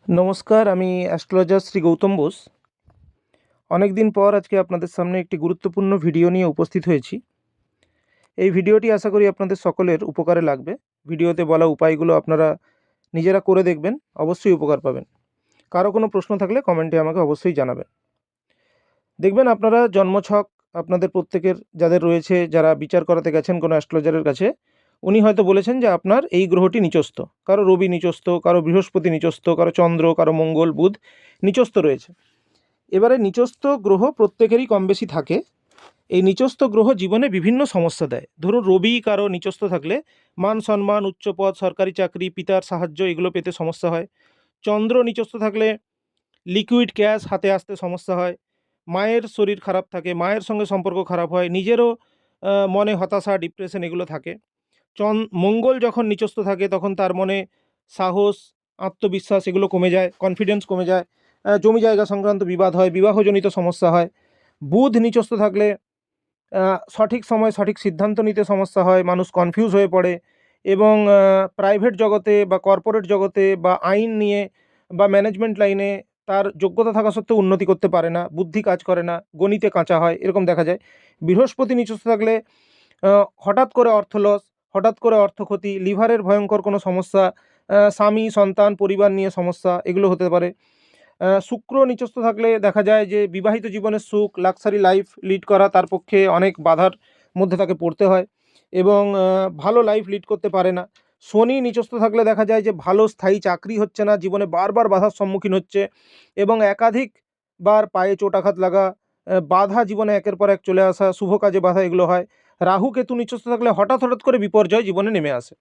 নমস্কার, আমি অ্যাস্ট্রোলজার শ্রী গৌতম বোস। অনেক দিন পর আজকে আপনাদের সামনে একটি গুরুত্বপূর্ণ ভিডিও নিয়ে উপস্থিত হয়েছি। এই ভিডিওটি আশা করি আপনাদের সকলের উপকারে লাগবে। ভিডিওতে বলা উপায়গুলো আপনারা নিজেরা করে দেখবেন, অবশ্যই উপকার পাবেন। কারো কোনো প্রশ্ন থাকলে কমেন্টে আমাকে অবশ্যই জানাবেন। দেখবেন আপনারা জন্মছক আপনাদের প্রত্যেকের যাদের রয়েছে, যারা বিচার করাতে গেছেন কোনো অ্যাস্ট্রোলজারের কাছে, উনি হয়তো বলেছেন যে আপনার এই গ্রহটি নিচস্থ, কারো রবি নিচস্থ, কারো বৃহস্পতি নিচস্থ, কারো চন্দ্র, কারো মঙ্গল, বুধ নিচস্থ রয়েছে। এবারে নিচস্থ গ্রহ প্রত্যেকেরই কম বেশি থাকে। এই নিচস্থ গ্রহ জীবনে বিভিন্ন সমস্যা দেয়। ধরুন রবি কারো নিচস্থ থাকলে মান সম্মান, উচ্চপদ, সরকারি চাকরি, পিতার সাহায্য এগুলো পেতে সমস্যা হয়। চন্দ্র নিচস্থ থাকলে লিকুইড ক্যাশ হাতে আসতে সমস্যা হয়। মায়ের শরীর খারাপ থাকে, মায়ের সঙ্গে সম্পর্ক খারাপ হয়, নিজেরও মনে হতাশা, ডিপ্রেশন এগুলো থাকে। মঙ্গল যখন নিচস্থ থাকে তখন তার মনে সাহস, আত্মবিশ্বাস এগুলো কমে যায়, কনফিডেন্স কমে যায়, জমি জায়গা সংক্রান্ত বিবাদ হয়, বিবাহজনিত সমস্যা হয়। বুধ নিচস্থ থাকলে সঠিক সময় সঠিক সিদ্ধান্ত নিতে সমস্যা হয়, মানুষ কনফিউজ হয়ে পড়ে এবং প্রাইভেট জগতে বা কর্পোরেট জগতে বা আইন নিয়ে বা ম্যানেজমেন্ট লাইনে তার যোগ্যতা থাকা সত্ত্বেও উন্নতি করতে পারে না, বুদ্ধি কাজ করে না, গণিতে কাঁচা হয়, এরকম দেখা যায়। বৃহস্পতি নিচস্থ থাকলে হঠাৎ করে অর্থ লস, হঠাৎ করে অর্থ ক্ষতি, লিভারের ভয়ঙ্কর কোনো সমস্যা, স্বামী, সন্তান, পরিবার নিয়ে সমস্যা এগুলো হতে পারে। শুক্র নিচস্থ থাকলে দেখা যায় যে বিবাহিত জীবনের সুখ, লাক্সারি লাইফ লিড করা তার পক্ষে অনেক বাধার মধ্যে তাকে পড়তে হয় এবং ভালো লাইফ লিড করতে পারে না। শনি নিচস্থ থাকলে দেখা যায় যে ভালো স্থায়ী চাকরি হচ্ছে না, জীবনে বারবার বাধার সম্মুখীন হচ্ছে এবং একাধিকবার পায়ে চোট আঘাত লাগা, বাধা জীবনে একের পর এক চলে আসা, শুভ কাজে বাধা এগুলো হয়। রাহু কেতু নিচস্থ থাকলে হঠাৎ হঠাৎ করে বিপর্যয় জীবনে নেমে আসে।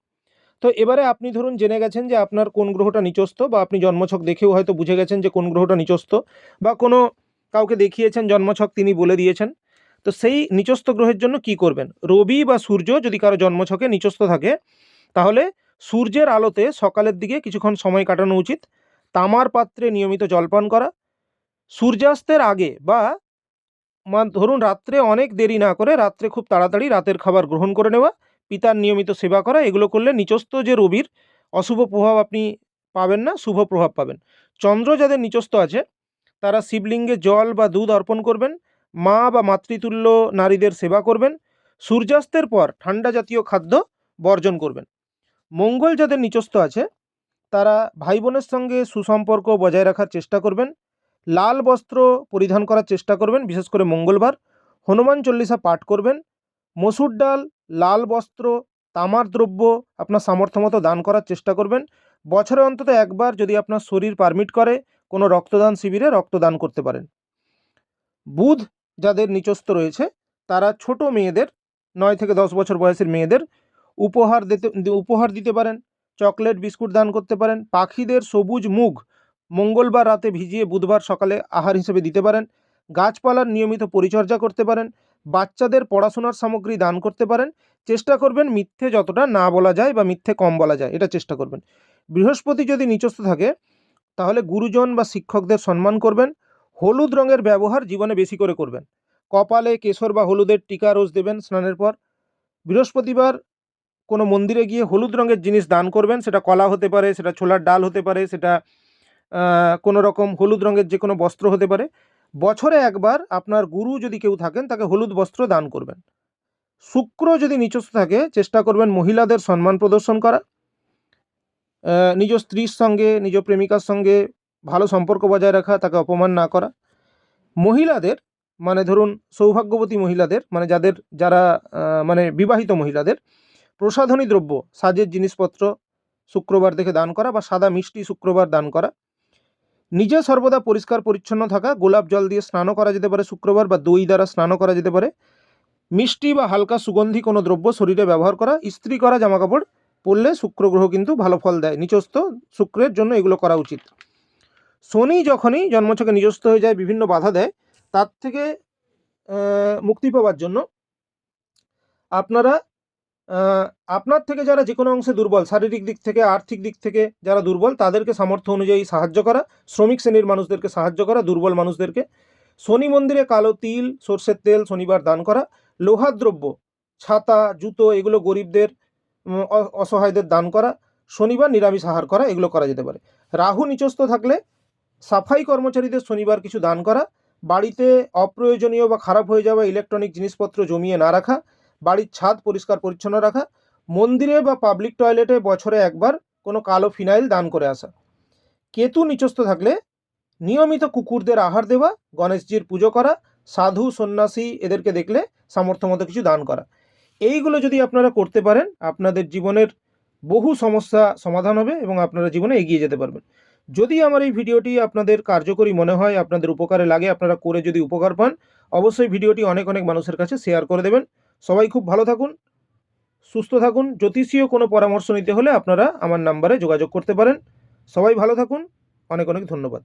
তো এবারে আপনি ধরুন জেনে গেছেন যে আপনার কোন গ্রহটা নিচস্থ, বা আপনি জন্মছক দেখেও হয়তো বুঝে গেছেন যে কোন গ্রহটা নিচস্থ, বা কোনো কাউকে দেখিয়েছেন জন্মছক, তিনি বলে দিয়েছেন। তো সেই নিচস্থ গ্রহের জন্য কি করবেন? রবি বা সূর্য যদি কারো জন্মছকে নিচস্থ থাকে, তাহলে সূর্যের আলোতে সকালের দিকে কিছুক্ষণ সময় কাটানো উচিত। তামার পাত্রে নিয়মিত জলপান করা, সূর্যাস্তের আগে বা ধরুন রাত্রে অনেক দেরি না করে রাত্রে খুব তাড়াতাড়ি রাতের খাবার গ্রহণ করে নেওয়া, পিতার নিয়মিত সেবা করা, এগুলো করলে নিচস্থ যে রবির অশুভ প্রভাব আপনি পাবেন না, শুভ প্রভাব পাবেন। চন্দ্র যাদের নিচস্থ আছে তারা শিবলিঙ্গে জল বা দুধ অর্পণ করবেন, মা বা মাতৃতুল্য নারীদের সেবা করবেন, সূর্যাস্তের পর ঠান্ডা জাতীয় খাদ্য বর্জন করবেন। মঙ্গল যাদের নিচস্থ আছে তারা ভাই বোনের সঙ্গে সুসম্পর্ক বজায় রাখার চেষ্টা করবেন, লাল বস্ত্র পরিধান করার চেষ্টা করবেন, বিশেষ করে মঙ্গলবার। হনুমান চল্লিশা পাঠ করবেন, মসুর ডাল, লাল বস্ত্র, তামার দ্রব্য আপনার সামর্থ্য মতো দান করার চেষ্টা করবেন। বছরে অন্তত একবার যদি আপনার শরীর পারমিট করে কোনো রক্তদান শিবিরে রক্তদান করতে পারেন। বুধ যাদের নিচস্থ রয়েছে তারা ছোট মেয়েদের, 9 থেকে 10 বছর বয়সের মেয়েদের উপহার দিতে পারেন, চকলেট বিস্কুট দান করতে পারেন। পাখিদের সবুজ মুগ মঙ্গলবার রাতে ভিজিয়ে বুধবার সকালে আহার হিসেবে দিতে পারেন। গাছপালার নিয়মিত পরিচর্যা করতে পারেন, বাচ্চাদের পড়াশোনার সামগ্রী দান করতে পারেন। চেষ্টা করবেন মিথ্যে যতটা না বলা যায় বা মিথ্যে কম বলা যায় এটা চেষ্টা করবেন। বৃহস্পতি যদি নিচস্থ থাকে তাহলে গুরুজন বা শিক্ষকদের সম্মান করবেন। হলুদ রঙের ব্যবহার জীবনে বেশি করে করবেন। কপালে কেশর বা হলুদের টিকা রোজ দেবেন স্নানের পর। বৃহস্পতিবার কোনো মন্দিরে গিয়ে হলুদ রঙের জিনিস দান করবেন, সেটা কলা হতে পারে, সেটা ছোলার ডাল হতে পারে, সেটা কোনো রকম হলুদ রঙের যে কোনো বস্ত্র হতে পারে। বছরে একবার আপনার গুরু যদি কেউ থাকেন তাকে হলুদ বস্ত্র দান করবেন। শুক্র যদি নিচস্থ থাকে চেষ্টা করবেন মহিলাদের সম্মান প্রদর্শন করা, নিজ স্ত্রীর সঙ্গে, নিজ প্রেমিকার সঙ্গে ভালো সম্পর্ক বজায় রাখা, তাকে অপমান না করা। মহিলাদের মানে ধরুন সৌভাগ্যবতী মহিলাদের মানে যারা মানে বিবাহিত মহিলাদের প্রসাধনী দ্রব্য, সাজের জিনিসপত্র শুক্রবার দেখে দান করা বা সাদা মিষ্টি শুক্রবার দান করা। নিজে সর্বদা পরিষ্কার পরিচ্ছন্ন থাকা, গোলাপ জল দিয়ে স্নানও করা যেতে পারে শুক্রবার, বা দই দ্বারা স্নানও করা যেতে পারে। মিষ্টি বা হালকা সুগন্ধি কোনো দ্রব্য শরীরে ব্যবহার করা, ইস্ত্রি করা জামাকাপড় পরলে শুক্র গ্রহ কিন্তু ভালো ফল দেয়। নিচস্থ শুক্রের জন্য এগুলো করা উচিত। শনি যখনই জন্মছকে নিজস্থ হয়ে যায়, বিভিন্ন বাধা দেয়, তার থেকে মুক্তি পাওয়ার জন্য আপনারা আপনার থেকে যারা যে কোনো অংশে দুর্বল, শারীরিক দিক থেকে, আর্থিক দিক থেকে যারা দুর্বল, তাদেরকে সামর্থ্য অনুযায়ী সাহায্য করা, শ্রমিক শ্রেণীর মানুষদেরকে সাহায্য করা, দুর্বল মানুষদেরকে। শনি মন্দিরে কালো তিল, সর্ষের তেল শনিবার দান করা। লোহার দ্রব্য, ছাতা, জুতো এগুলো গরিবদের, অসহায়দের দান করা। শনিবার নিরামিষ আহার করা, এগুলো করা যেতে পারে। রাহু নিচস্থ থাকলে সাফাই কর্মচারীদের শনিবার কিছু দান করা, বাড়িতে অপ্রয়োজনীয় বা খারাপ হয়ে যাওয়া ইলেকট্রনিক জিনিসপত্র জমিয়ে না রাখা, বাড়ির ছাদ পরিষ্কার পরিচ্ছন্ন রাখা, মন্দিরে বা পাবলিক টয়লেটে বছরে একবার কোনো কালো ফিনাইল দান করে আসা। কেতু নিচস্থ থাকলে নিয়মিত কুকুরদের আহার দেওয়া, গণেশজির পুজো করা, সাধু সন্ন্যাসী এদেরকে দেখলে সামর্থ্য মতো কিছু দান করা। এইগুলো যদি আপনারা করতে পারেন, আপনাদের জীবনের বহু সমস্যা সমাধান হবে এবং আপনারা জীবনে এগিয়ে যেতে পারবেন। যদি আমার এই ভিডিওটি আপনাদের কার্যকরী মনে হয়, আপনাদের উপকারে লাগে, আপনারা করে যদি উপকার পান, অবশ্যই ভিডিওটি অনেক অনেক মানুষের কাছে শেয়ার করে দেবেন। সবাই খুব ভালো থাকুন, সুস্থ থাকুন। জ্যোতিষীয় কোনো পরামর্শ নিতে হলে আপনারা আমার নাম্বারে যোগাযোগ করতে পারেন। সবাই ভালো থাকুন, অনেক অনেক ধন্যবাদ।